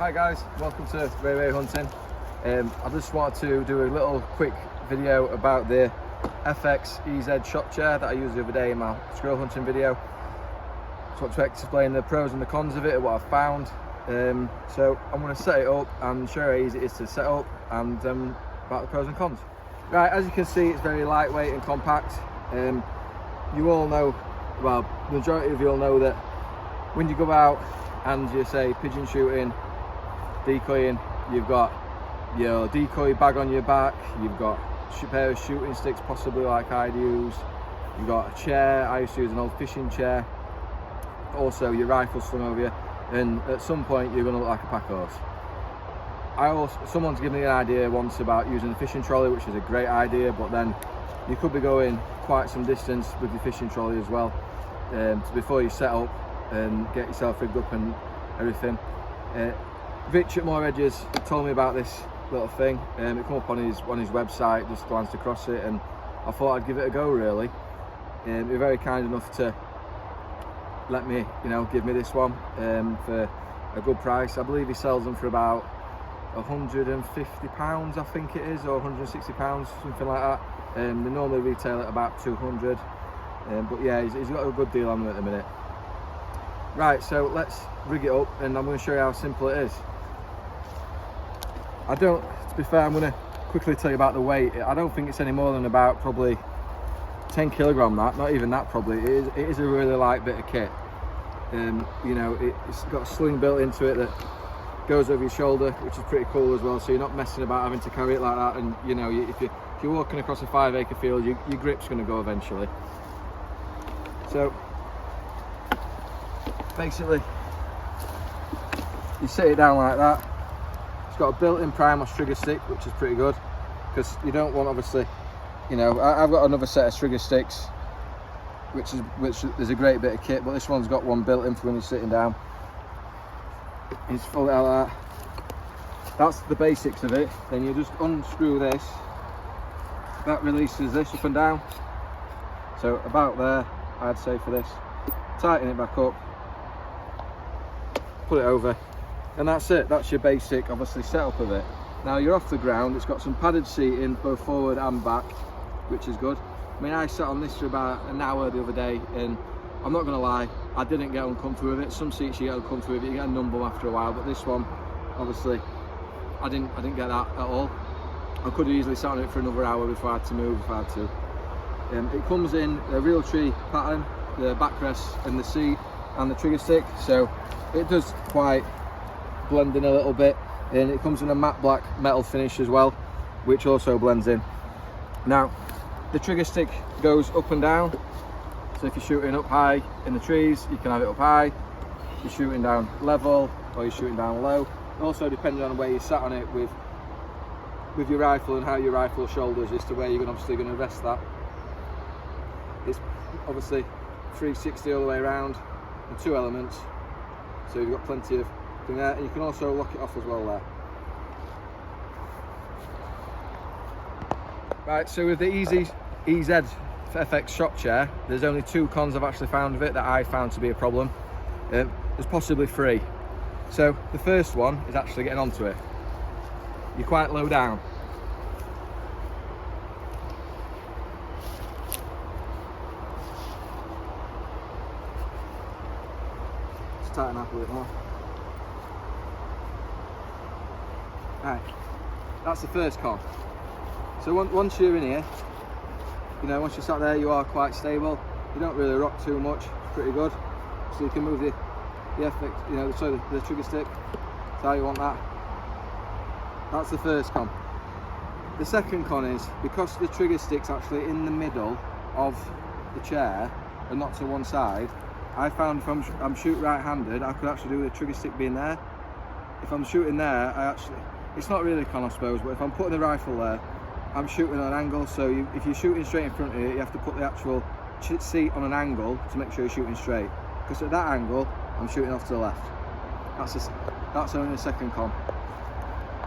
Hi guys, welcome to Ray Hunting. I just wanted to do a little quick video about the FX EZ shop chair that I used the other day in my squirrel hunting video. Just want to explain the pros and the cons of it and what I've found. So I'm going to set it up and show you how easy it is to set up and about the pros and cons. Right, as you can see, it's very lightweight and compact. You all know, well, the majority of you all know that when you go out and you say pigeon shooting, decoying, you've got your decoy bag on your back, you've got a pair of shooting sticks possibly like I'd use, you've got a chair. I used to use an old fishing chair, also your rifle slung over you, and at some point you're going to look like a pack horse. Someone's given me an idea once about using a fishing trolley, which is a great idea, but then you could be going quite some distance with your fishing trolley as well, before you set up and get yourself rigged up and everything. Rich at More Edges told me about this little thing. It came up on his website, just glanced across it, and I thought I'd give it a go really. He was very kind enough to let me, give me this one for a good price. I believe he sells them for about £150, I think it is, or £160, something like that. They normally retail at about 200, but yeah, he's got a good deal on them at the minute. Right, so let's rig it up and I'm going to show you how simple it is. To be fair, I'm going to quickly tell you about the weight. I don't think it's any more than about probably 10 kilogram, not even that probably. It is a really light bit of kit. It's got a sling built into it that goes over your shoulder, which is pretty cool as well, so you're not messing about having to carry it like that. And if you're walking across a 5-acre field, your grip's going to go eventually. So basically you set it down like that. It's got a built-in Primos trigger stick, which is pretty good, because you don't want, obviously, I've got another set of trigger sticks which is a great bit of kit, but this one's got one built in for when you're sitting down. You just fold it out like that. That's the basics of it. Then you just unscrew this, that releases this up and down, so about there I'd say for this. Tighten it back up, put it over, and that's it. That's your basic, obviously, setup of it. Now you're off the ground. It's got some padded seating both forward and back, which is good. I mean, I sat on this for about an hour the other day, and I'm not gonna lie, I didn't get uncomfortable with it. Some seats you get uncomfortable with it, you get a numb bum after a while, but this one, obviously, I didn't get that at all. I could have easily sat on it for another hour before I had to move if I had to. It comes in a real tree pattern, the backrest and the seat and the trigger stick, so it does quite blend in a little bit, and it comes in a matte black metal finish as well, which also blends in. Now the trigger stick goes up and down, so if you're shooting up high in the trees, you can have it up high. If you're shooting down level or you're shooting down low, also depending on where you sat on it with your rifle and how your rifle shoulders as to where you're obviously going to rest that. It's obviously 360 all the way around and 2 elements, so you've got plenty of thing there, and you can also lock it off as well there. Right, so with the Easy EZ FX shop chair, there's only 2 cons I've actually found of it that I found to be a problem. There's possibly 3. So the first one is actually getting onto it. You're quite low down. Just tighten up a bit more. Right, that's the first con. So once you're in here, once you're sat there, you are quite stable. You don't really rock too much. It's pretty good. So you can move the FX, the trigger stick. That's how you want that. That's the first con. The second con is, because the trigger stick's actually in the middle of the chair and not to one side, I found if I'm shooting right-handed, I could actually do with the trigger stick being there. If I'm shooting there, it's not really a con, I suppose, but if I'm putting the rifle there, I'm shooting on an angle, so if you're shooting straight in front of you, you have to put the actual seat on an angle to make sure you're shooting straight, because at that angle, I'm shooting off to the left. That's only the second con.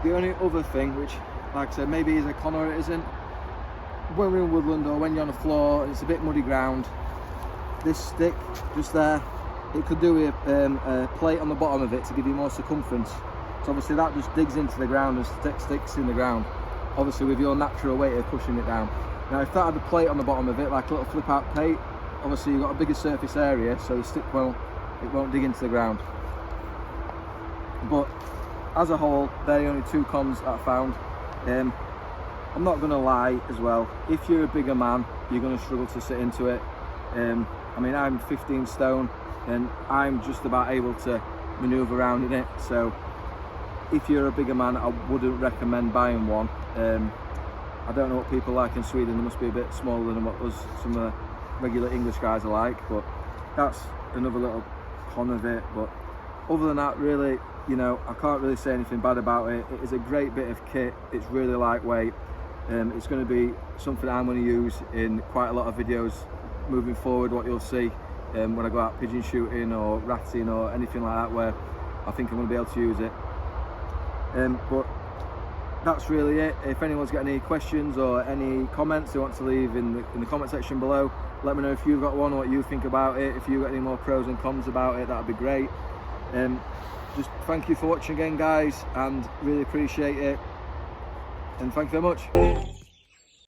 The only other thing, which, like I said, maybe is a con or it isn't, when we're in woodland or when you're on the floor and it's a bit muddy ground, this stick just there, it could do with a plate on the bottom of it to give you more circumference So obviously that just digs into the ground and sticks in the ground, obviously with your natural weight of pushing it down. Now if that had a plate on the bottom of it, like a little flip out plate, obviously you've got a bigger surface area, so the stick won't dig into the ground. But as a whole, they're the only two cons that I found. I'm not going to lie as well, if you're a bigger man, you're going to struggle to sit into it. I mean, I'm 15 stone and I'm just about able to manoeuvre around in it, so if you're a bigger man, I wouldn't recommend buying one. I don't know what people like in Sweden, they must be a bit smaller than what some of the regular English guys are like, but that's another little con of it. But other than that, really, you know, I can't really say anything bad about it. It is a great bit of kit, it's really lightweight. It's going to be something I'm going to use in quite a lot of videos moving forward, what you'll see when I go out pigeon shooting or ratting or anything like that, where I think I'm going to be able to use it. But that's really it. If anyone's got any questions or any comments they want to leave in the comment section below, let me know if you've got one or what you think about it. If you've got any more pros and cons about it, that'd be great. Just thank you for watching again, guys, and really appreciate it, and thank you very much.